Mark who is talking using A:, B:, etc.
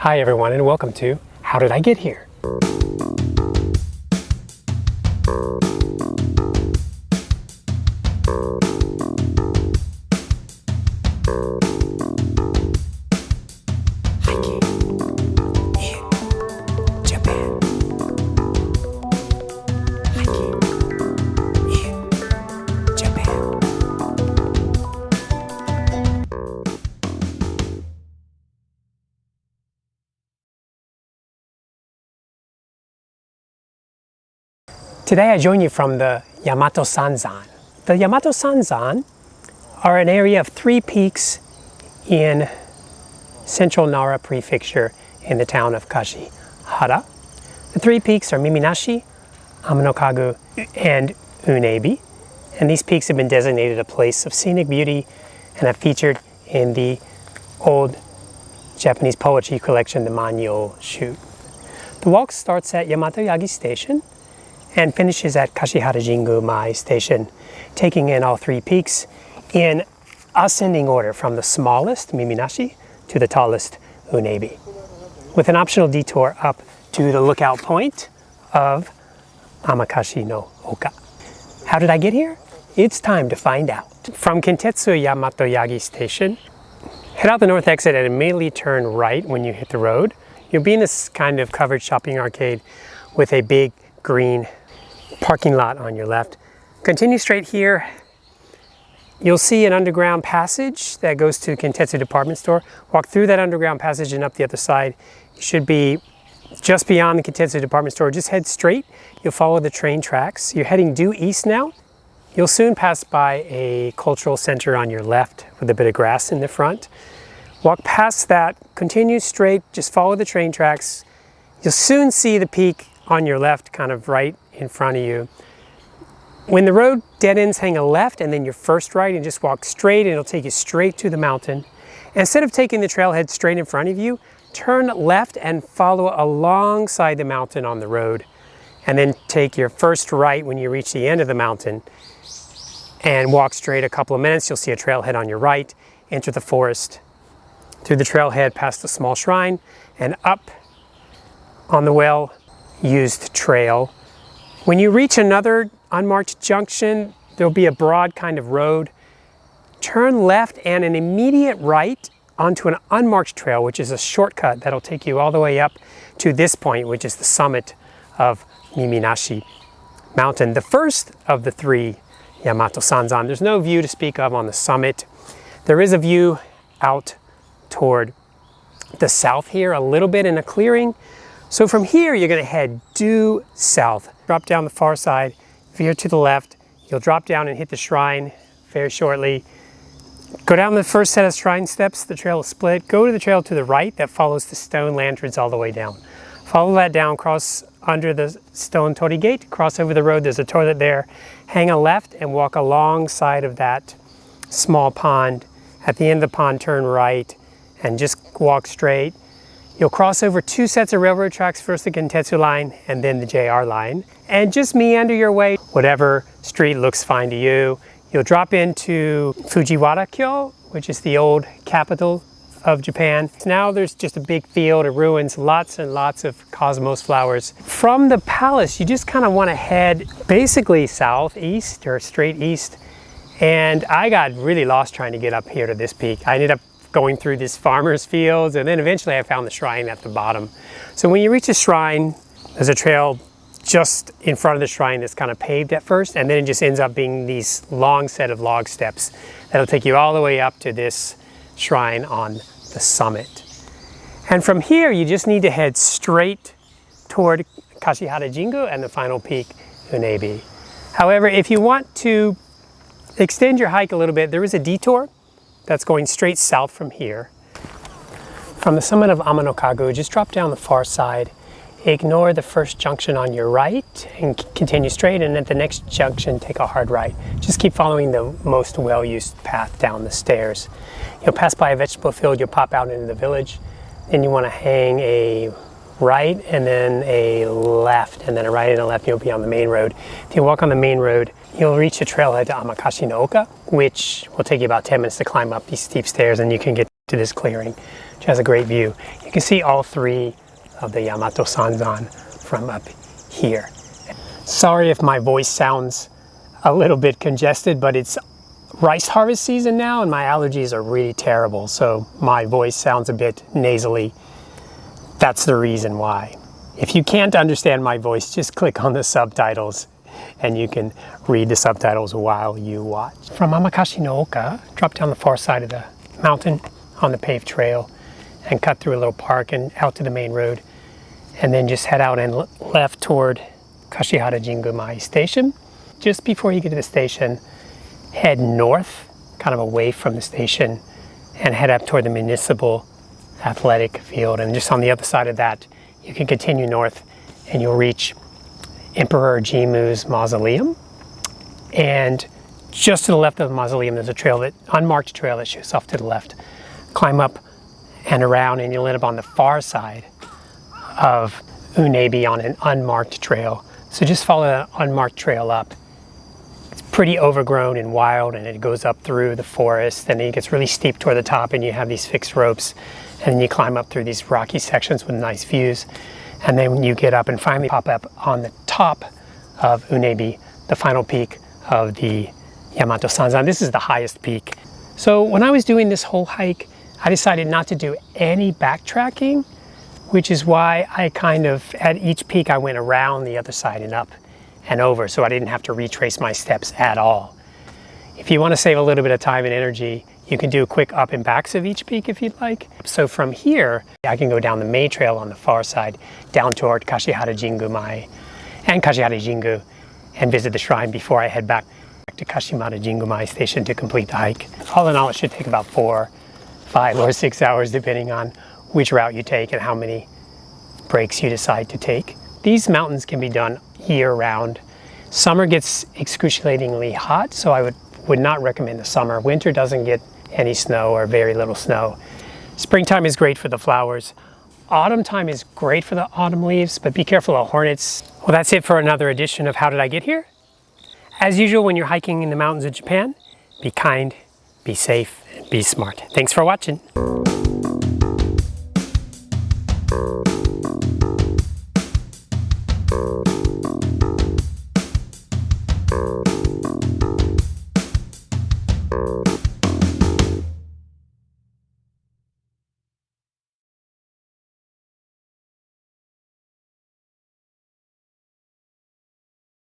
A: Hi everyone and welcome to How Did I Get Here? Today I join you from the Yamato Sanzan. The Yamato Sanzan are an area of 3 peaks in central Nara Prefecture in the town of Kashihara. The 3 peaks are Miminashi, Amanokagu, and Unebi. And these peaks have been designated a place of scenic beauty and have featured in the old Japanese poetry collection, the Manyo Shu. The walk starts at Yamato Yagi Station and finishes at Kashihara Jingu Mai Station, taking in all 3 peaks in ascending order from the smallest, Miminashi, to the tallest, Unebi, with an optional detour up to the lookout point of Amakashi no Oka. How did I get here? It's time to find out. From Kintetsu Yamato Yagi Station, head out the north exit and immediately turn right when you hit the road. You'll be in this kind of covered shopping arcade with a big green parking lot on your left. Continue straight here. You'll see an underground passage that goes to Kintetsu department store. Walk through that underground passage and up the other side. You should be just beyond the Kintetsu department store. Just head straight. You'll follow the train tracks. You're heading due east now. You'll soon pass by a cultural center on your left with a bit of grass in the front. Walk past that, continue straight, just follow the train tracks. You'll soon see the peak on your left, kind of right in front of you. When the road dead ends, hang a left and then your first right and just walk straight and it'll take you straight to the mountain. Instead of taking the trailhead straight in front of you, turn left and follow alongside the mountain on the road. And then take your first right when you reach the end of the mountain and walk straight a couple of minutes. You'll see a trailhead on your right, enter the forest, through the trailhead past a small shrine and up on the well-used trail. When you reach another unmarked junction, there'll be a broad kind of road. Turn left and an immediate right onto an unmarked trail, which is a shortcut that'll take you all the way up to this point, which is the summit of Miminashi Mountain, the first of the 3 Yamato Sanzan. There's no view to speak of on the summit. There is a view out toward the south here, a little bit in a clearing. So from here, you're going to head due south. Drop down the far side, veer to the left. You'll drop down and hit the shrine very shortly. Go down the first set of shrine steps, the trail is split. Go to the trail to the right that follows the stone lanterns all the way down. Follow that down, cross under the stone torii gate, cross over the road, there's a toilet there. Hang a left and walk alongside of that small pond. At the end of the pond, turn right and just walk straight. You'll cross over 2 sets of railroad tracks, first the Kintetsu line and then the JR line, and just meander your way, whatever street looks fine to you. You'll drop into Fujiwara-kyo, which is the old capital of Japan. Now there's just a big field of ruins, lots and lots of cosmos flowers. From the palace, you just kind of want to head basically southeast or straight east. And I got really lost trying to get up here to this peak. I ended up going through these farmers' fields, and then eventually I found the shrine at the bottom. So when you reach the shrine, there's a trail just in front of the shrine that's kind of paved at first, and then it just ends up being these long set of log steps that'll take you all the way up to this shrine on the summit. And from here, you just need to head straight toward Kashihara Jingu and the final peak, Unebi. However, if you want to extend your hike a little bit, there is a detour that's going straight south from here. From the summit of Amanokagu, just drop down the far side, ignore the first junction on your right and continue straight, and at the next junction take a hard right. Just keep following the most well-used path down the stairs. You'll pass by a vegetable field, you'll pop out into the village, then you want to hang a right and then a left, and then a right and a left, and you'll be on the main road. If you walk on the main road, you'll reach a trailhead to Amakashi no Oka, which will take you about 10 minutes to climb up these steep stairs, and you can get to this clearing. which has a great view. You can see all three of the Yamato Sanzan from up here. Sorry if my voice sounds a little bit congested, but it's rice harvest season now and my allergies are really terrible, so my voice sounds a bit nasally. That's the reason why. If you can't understand my voice, just click on the subtitles and you can read the subtitles while you watch. From Amakashi no Oka, drop down the far side of the mountain on the paved trail and cut through a little park and out to the main road, and then just head out and left toward Kashihara Jingumai Station. Just before you get to the station, head north, kind of away from the station, and head up toward the municipal athletic field. And just on the other side of that, you can continue north and you'll reach Emperor Jimu's mausoleum. And just to the left of the mausoleum, there's a trail, that unmarked trail that shoots off to the left. Climb up and around and you'll end up on the far side of Unebi on an unmarked trail. So just follow that unmarked trail up. It's pretty overgrown and wild, and it goes up through the forest, and it gets really steep toward the top, and you have these fixed ropes, and then you climb up through these rocky sections with nice views, and then you get up and finally pop up on the top of Unebi, the final peak of the Yamato Sanzan. This is the highest peak. So when I was doing this whole hike, I decided not to do any backtracking, which is why I kind of, at each peak, I went around the other side and up and over, so I didn't have to retrace my steps at all. If you want to save a little bit of time and energy, you can do a quick up and backs of each peak if you'd like. So from here, I can go down the main trail on the far side, down toward Kashihara Jingumai and Kashihara Jingu, and visit the shrine before I head back to Kashimata Jingumai Station to complete the hike. All in all, it should take about 4, 5, or 6 hours, depending on which route you take and how many breaks you decide to take. These mountains can be done year-round. Summer gets excruciatingly hot, so I would not recommend the summer. Winter doesn't get any snow or very little snow. Springtime is great for the flowers. Autumn time is great for the autumn leaves, but be careful of hornets. Well, that's it for another edition of How Did I Get Here? As usual, when you're hiking in the mountains of Japan, be kind, be safe, and be smart. Thanks for watching.